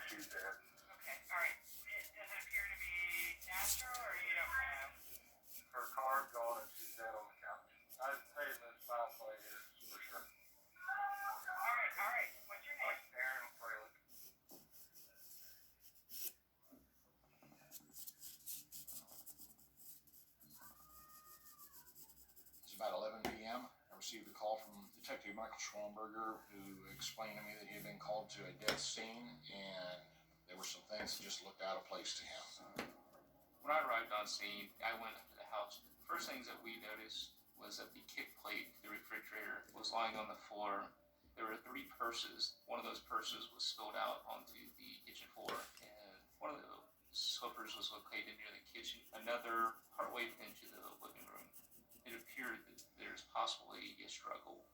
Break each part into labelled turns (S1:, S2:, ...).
S1: she's dead.
S2: Okay, all right. Does it appear to be natural, or you don't know?
S1: Her car's gone and she's dead on the couch. I'd say there's foul play here for sure.
S2: All right. What's your name?
S1: Aaron Freilich.
S3: It's about 11 p.m. I received a call from Detective Michael Schwamberger, who explained to me that he had been called to a death scene and there were some things that just looked out of place to him.
S4: When I arrived on scene, I went up to the house. First things that we noticed was that the kick plate, the refrigerator, was lying on the floor. There were 3 purses. One of those purses was spilled out onto the kitchen floor, and one of the slippers was located near the kitchen. Another partway into the living room. It appeared that there's possibly a struggle.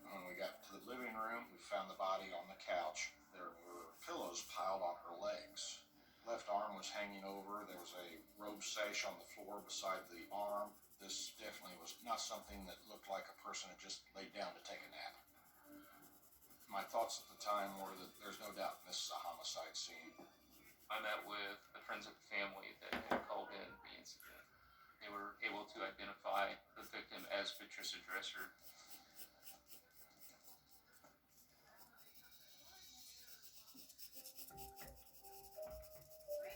S3: When we got to the living room, we found the body on the couch. There were pillows piled on her legs. Left arm was hanging over. There was a robe sash on the floor beside the arm. This definitely was not something that looked like a person had just laid down to take a nap. My thoughts at the time were that there's no doubt this is a homicide scene.
S4: I met with the friends of the family that had called in the incident. They were able to identify the victim as Patricia Dresser.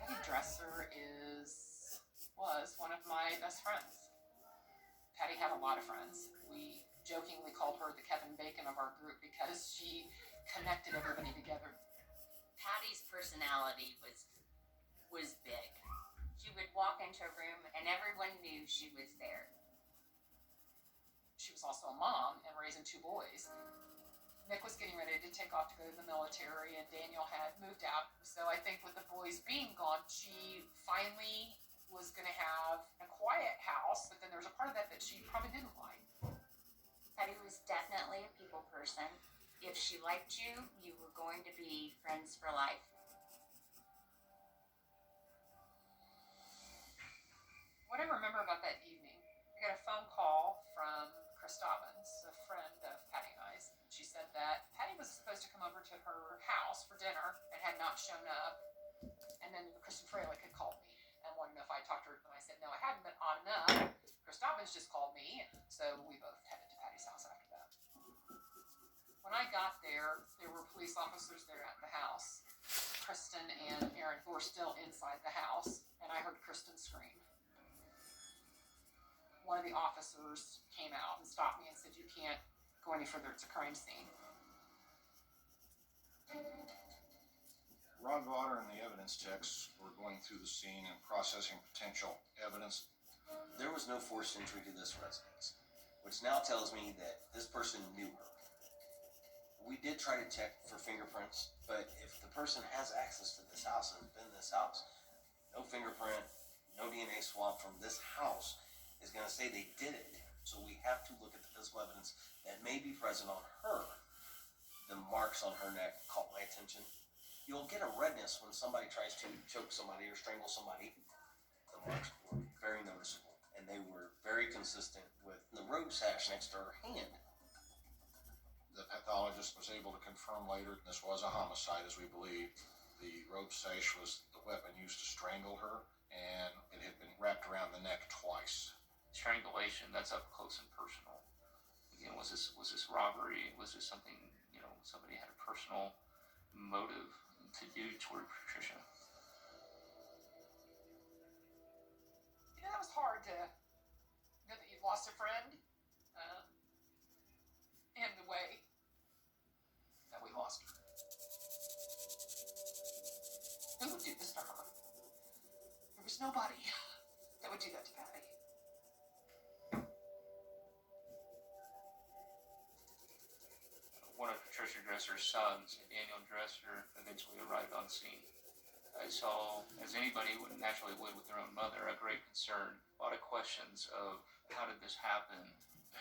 S5: Patty Dresser was one of my best friends. Patty had a lot of friends. We jokingly called her the Kevin Bacon of our group because she connected everybody together.
S6: Patty's personality was big. She would walk into a room and everyone knew she was there.
S5: She was also a mom and raising 2 boys. Nick was getting ready to take off to go to the military, and Daniel had moved out. So I think with the boys being gone, she finally was going to have a quiet house, but then there was a part of that she probably didn't like.
S6: Patty was definitely a people person. If she liked you, you were going to be friends for life.
S5: What I remember about that evening, I got a phone call from Chris Dobbins, a friend of Patty and I's. She said that Patty was supposed to come over to her house for dinner and had not shown up. And then Kristen Freilich had called me and wanted to know if I talked to her. And I said, no, I hadn't been on enough. Chris Dobbins just called me. And so we both headed to Patty's house after that. When I got there, there were police officers there at the house. Kristen and Aaron were still inside the house, and I heard Kristen scream. One of the officers came out and stopped me and said, you can't go any further, it's a crime scene.
S3: Ron Vaughter and the evidence techs were going through the scene and processing potential evidence.
S7: There was no forced entry to this residence, which now tells me that this person knew her. We did try to check for fingerprints, but if the person has access to this house and has been in this house, no fingerprint, no DNA swab from this house is going to say they did it. So we have to look at the physical evidence that may be present on her. The marks on her neck caught my attention. You'll get a redness when somebody tries to choke somebody or strangle somebody. The marks were very noticeable, and they were very consistent with the robe sash next to her hand.
S3: The pathologist was able to confirm later this was a homicide, as we believed. The robe sash was the weapon used to strangle her, and it had been wrapped around the neck twice.
S4: Strangulation, that's up close and personal. Again, was this robbery? Was this something, somebody had a personal motive to do toward Patricia?
S5: That was hard to know that you've lost a friend, and the way that we lost her. Who would do this to her? There was nobody that would do that to Patty.
S4: One of Patricia Dresser's sons, Daniel Dresser, eventually arrived on scene. I saw, as anybody naturally would with their own mother, a great concern, a lot of questions of how did this happen,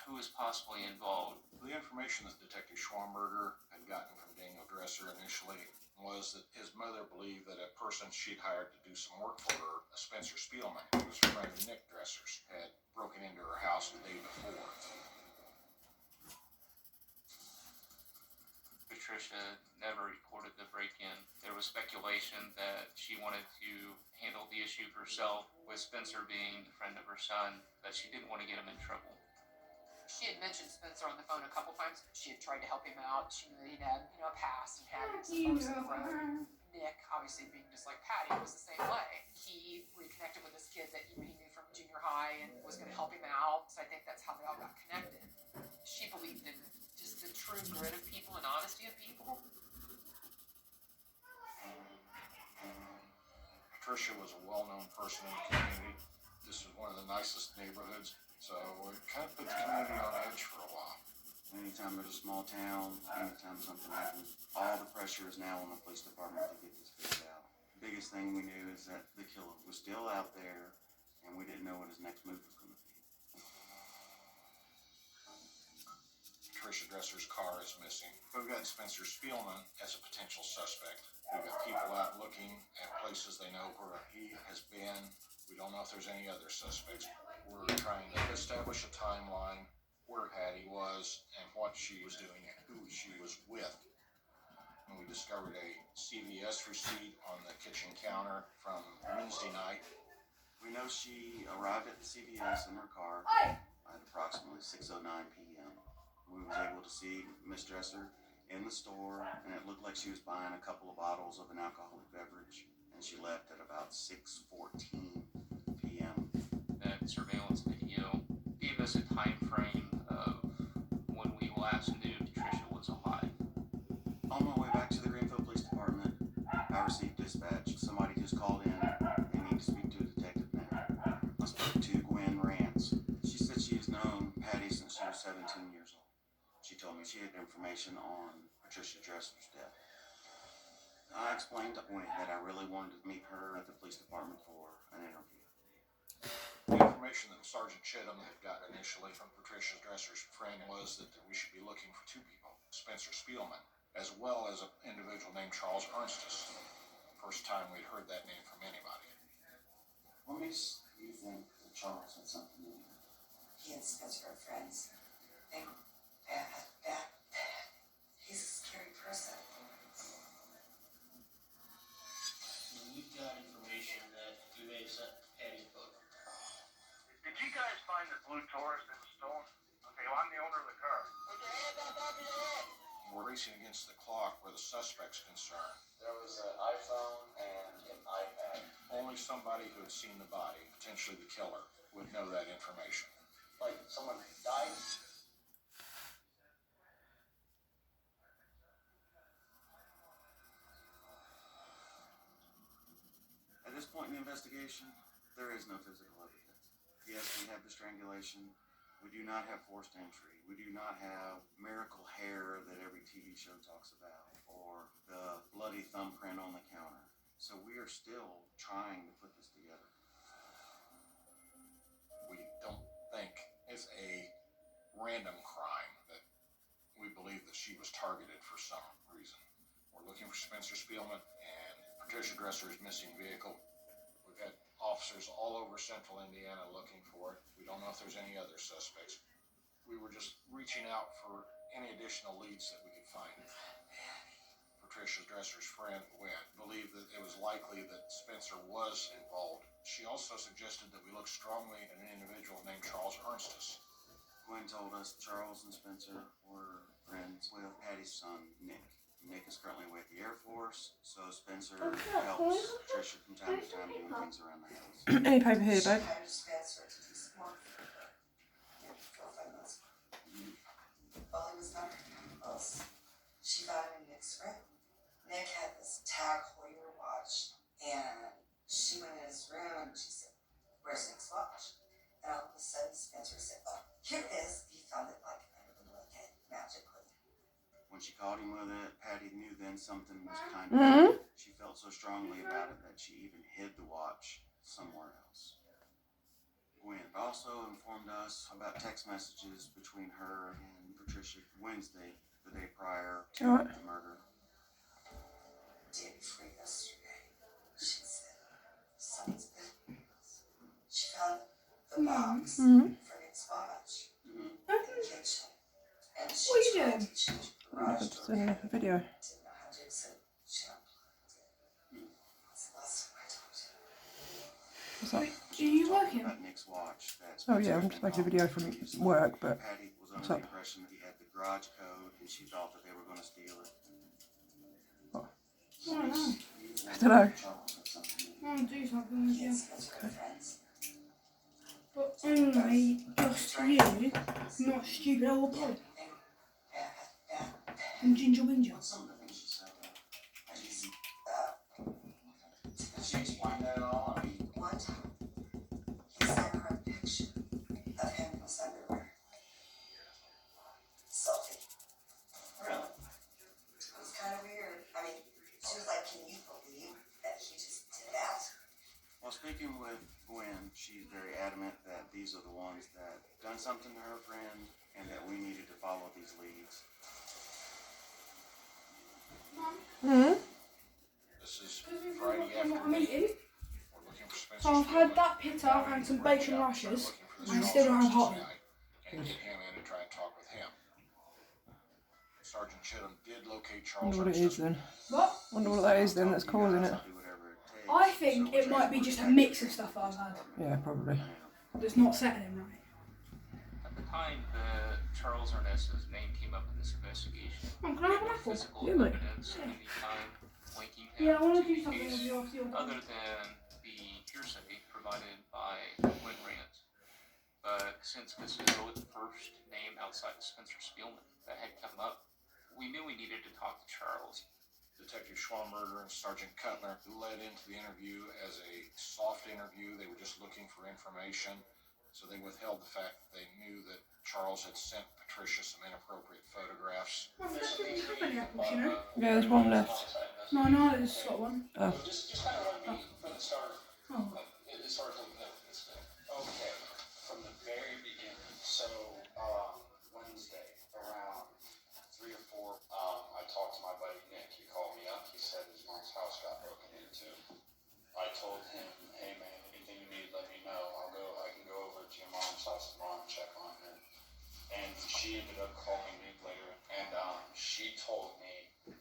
S4: who is possibly involved.
S3: The information that Detective Schwamberger had gotten from Daniel Dresser initially was that his mother believed that a person she'd hired to do some work for her, Spencer Spielman, who was a friend of Nick Dresser's, had broken into her house the day before.
S4: Patricia never reported the break-in. There was speculation that she wanted to handle the issue herself, with Spencer being a friend of her son, that she didn't want to get him in trouble.
S5: She had mentioned Spencer on the phone a couple times. She had tried to help him out. She knew that he'd had, a past and had some bumps in the road. Nick, obviously being just like Patty, was the same way. He reconnected with this kid that he knew from junior high and was going to help him out. So I think that's how they all got connected. She believed in just the true grit of people and honesty of people.
S3: Patricia was a well-known person in the community. This was one of the nicest neighborhoods, so it kind of put the community on edge for a while.
S8: Anytime there's a small town, anytime something happens, all the pressure is now on the police department to get this figured out. The biggest thing we knew is that the killer was still out there, and we didn't know what his next move was going to be.
S3: Patricia Dresser's car is missing. We've got Spencer Spielman as a potential suspect. We've got people out looking at places they know where he has been. We don't know if there's any other suspects. We're trying to establish a timeline where Hattie was and what she was doing and who she was with. And we discovered a CVS receipt on the kitchen counter from Wednesday night.
S8: We know she arrived at the CVS in her car at approximately 6:09 p.m. We was able to see Miss Dresser in the store, and it looked like she was buying a couple of bottles of an alcoholic beverage, and she left at about 6:14 p.m.
S4: That surveillance video gave us a time frame of when we last knew Patricia was alive.
S8: On my way back to the Greenfield Police Department, I received dispatch. Somebody just called in. They need to speak to a detective now. I spoke to Gwen Rance. She said she has known Patty since she was 17 years old. She told me she had information on Patricia Dresser's death. I explained to Gwen that I really wanted to meet her at the police department for an interview.
S3: The information that Sergeant Chittum had got initially from Patricia Dresser's friend was that we should be looking for two people, Spencer Spielman, as well as an individual named Charles Ernstus. First time we'd heard that name from anybody.
S8: What makes you think that Charles had something to do with it?
S9: He and Spencer are friends. They were bad. He's a scary person.
S10: We've got information that you may have sent Patty a photo.
S1: Did you guys find the blue Taurus that was stolen? Okay, well, I'm the owner of the car.
S3: We're racing against the clock where the suspect's concerned.
S7: There was an iPhone and an iPad.
S3: Only somebody who had seen the body, potentially the killer, would know that information.
S7: Like someone died.
S8: At this point in the investigation, there is no physical evidence. Yes, we have the strangulation. We do not have forced entry. We do not have miracle hair that every TV show talks about, or the bloody thumbprint on the counter. So we are still trying to put this together.
S3: We don't think it's a random crime, that we believe that she was targeted for some reason. We're looking for Spencer Spielman and Patricia Dresser's missing vehicle. We've had officers all over central Indiana looking for it. We don't know if there's any other suspects. We were just reaching out for any additional leads that we could find. Patricia Dresser's friend, Gwen, believed that it was likely that Spencer was involved. She also suggested that we look strongly at an individual named Charles Ernstus.
S8: Gwen told us Charles and Spencer were friends with Patty's son, Nick. Nick is currently with the Air Force, so Spencer helps Patricia from time to time doing things around the house.
S11: Any paper here,
S9: She
S11: bud?
S9: hired Spencer to do some work for her. And girlfriend was. While he was not else, she found him in Nick's room. Nick had this Tag Heuer watch, and she went in his room and she said, "Where's Nick's watch?" And all of a sudden Spencer said, "Oh, here it is." He found it like under the blanket, magically.
S8: When she caught him with it, Patty knew then something was kind of She felt so strongly about it that she even hid the watch somewhere else. Gwen also informed us about text messages between her and Patricia Wednesday, the day prior to the murder.
S9: Day before yesterday, she said, "Someone's been." She found the box for Nick's watch in the kitchen, and she tried to change her garage
S11: It's
S9: door.
S11: in a video.
S9: Didn't know how to, so she unplugged it. That's the last time I talked to her.
S11: What's that?
S8: Are you working? About Nick's watch.
S11: Oh yeah, I'm just making a video from work, but
S8: Patty was
S11: what's
S8: under the
S11: up?
S8: impression that he had the garage code, and she thought that they were going to steal it.
S11: What?
S9: Oh, no.
S11: I don't know.
S12: I want to do something with you.
S9: Kids go to her friends.
S12: But only just you, not stupid old Polly
S9: Yeah.
S12: and Ginger Winger.
S7: What's some of the things she said?
S9: She's,
S3: Did she explain that at all? I mean,
S9: one time, he sent her a picture of him in his underwear. Selfie.
S7: Really?
S9: It was kind of weird. I mean, she was like, can you believe that he just did that?
S8: Well, speaking with Gwen, she's very adamant that these are the ones that done something to her friend, and that we needed to follow these leads.
S11: Hmm.
S3: this is
S12: Because
S3: Friday
S12: we've got a
S3: afternoon.
S12: meeting.
S3: We're looking for Spencer.
S12: So I've had
S3: Spielman.
S12: that pita and some bacon
S3: We're
S12: rashers,
S3: looking for this
S12: and I
S3: Charles
S12: still don't have
S3: Justice
S12: hot.
S3: guy and get him in and try and talk with him. Sergeant Chittum did locate Charles.
S11: Wonder what it is then.
S12: What?
S11: Wonder what that is then that's causing it.
S8: I'll do whatever it takes.
S12: I think it might be just a mix of stuff I've had
S11: Yeah, probably.
S12: that's not settling right.
S4: At the time, the Charles Arnesa's name came up in this investigation.
S12: Mum, can I have an apple?
S4: Physical
S11: Yeah, mate.
S4: evidence of any kind linking him
S12: Yeah, I want to
S4: to
S12: do
S4: the
S12: something with
S4: case,
S12: you after you're done.
S4: other than the hearsay provided by Gwen Rant. But since this is really the first name outside of Spencer Spielman that had come up, we knew we needed to talk to Charles.
S3: Detective Schwamberger and Sergeant Cutler led into the interview as a soft interview. They were just looking for information, so they withheld the fact that they knew that Charles had sent Patricia some inappropriate photographs.
S12: Mum, let's do have any apples, you know?
S11: Yeah, there's one left.
S12: No, no, it's got one.
S11: Oh.
S13: Just kind of run me from the start,
S12: Oh.
S13: as far as looking at this thing. Okay, from the very beginning. So, Wednesday around 3 or 4, I talked to my buddy Nick. He called me up. He said his mom's house got broken into. I told him, hey man, anything you need, let me know. I can go over to your mom's house tomorrow and check on her. And she ended up calling me later, and she told me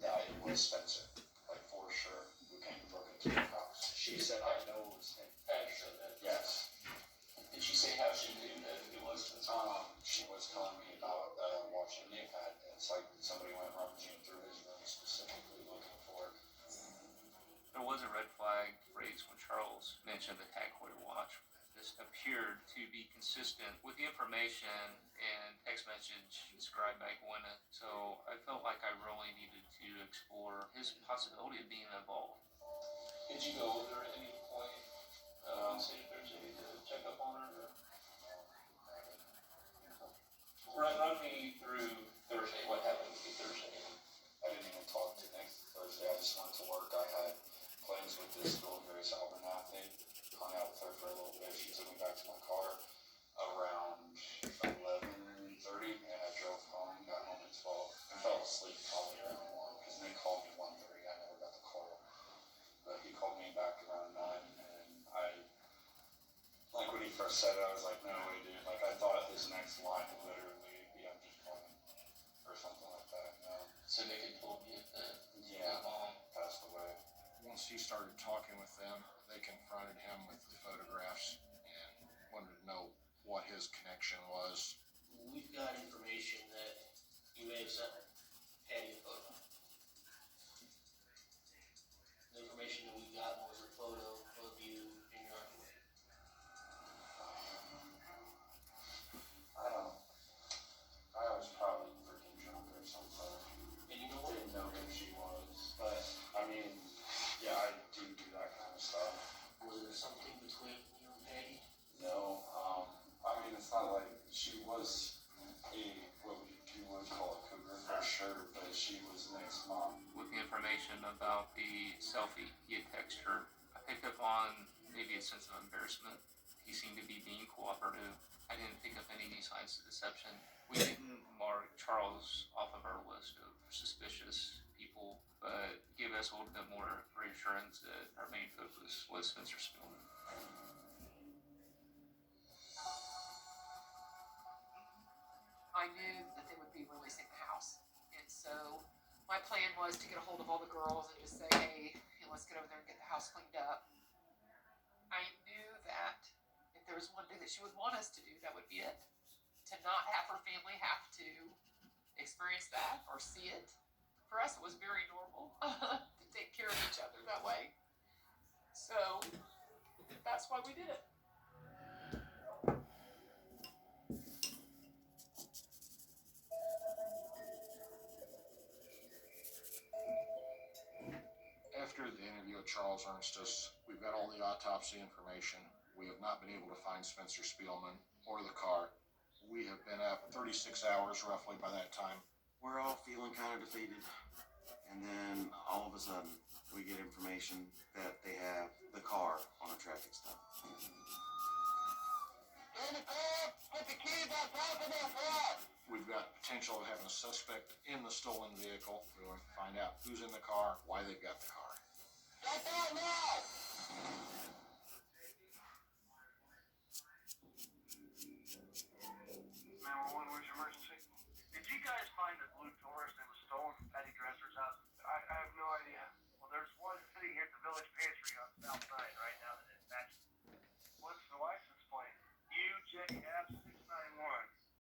S13: that it was Spencer, like for sure, who came and broke into the house. She said, I know it was him. Patty said that? Yes. Did she say how she knew that it was Spencer? She was telling me about watching Nick had. It's like somebody went rummaging through his room specifically looking for it.
S4: There was a red flag raised when Charles mentioned the Tag Heuer watch. This appeared to be consistent with the information and text message described by Gwen. So I felt like I really needed to explore his possibility of being involved.
S13: Did you go over there at any point, Wednesday, Thursday to check up on her? Or? Run me through Thursday. What happened with you Thursday? I didn't even talk to Nick Thursday. I just went to work. I had plans with this girl, Grace Abernathy. Hung out with her for a little bit. She took me back to my car around 11:30, and I drove home. Got home at 12. I fell asleep probably around 1 because Nick called me 1:30. I never got the call, but he called me back around 9, and like when he first said it, I was like, no way, dude. Like I thought his next line would literally be, I'm just playing, or something like that. No.
S4: So Nick had told me that
S13: Yeah.
S4: mom
S13: Passed away.
S3: Once he started talking with them, they confronted him with the photographs and wanted to know what his connection was.
S10: We've got information that you may have sent Patty a photo. The information that we got was a photo of you in your underwear.
S13: I don't know. I was probably freaking drunk or something.
S10: And you know what?
S13: Didn't know who she was. But, I mean, yeah, I do that kind of stuff.
S10: Was there something between you and Patty?
S13: No, I mean, it's not like she was what you would call a cougar for sure, but she was Nick's mom.
S4: with the information about the selfie he had texted her, I picked up on maybe a sense of embarrassment. He seemed to be being cooperative. I didn't pick up any signs of deception. We didn't mark Charles off of our list of suspicious people, but gave us a little bit more reassurance that our main focus was Spencer Spielman.
S5: I knew that they would be releasing the house in my plan was to get a hold of all the girls and just say, hey, let's get over there and get the house cleaned up. I knew that if there was one thing that she would want us to do, that would be it. To not have her family have to experience that or see it. For us, it was very normal to take care of each other that way. So that's why we did it.
S3: After the interview with Charles Ernstus, we've got all the autopsy information. We have not been able to find Spencer Spielman or the car. We have been up 36 hours roughly by that time.
S8: We're all feeling kind of defeated. And then all of a sudden, we get information that they have the car on a traffic stop.
S3: We've got potential of having a suspect in the stolen vehicle. We're going to find out who's in the car, why they've got the car.
S1: 911, where's your emergency? Did you guys find the blue Taurus that was stolen from Patty Dresser's house? I have no idea. Well, there's one sitting here at the village pantry on the south side.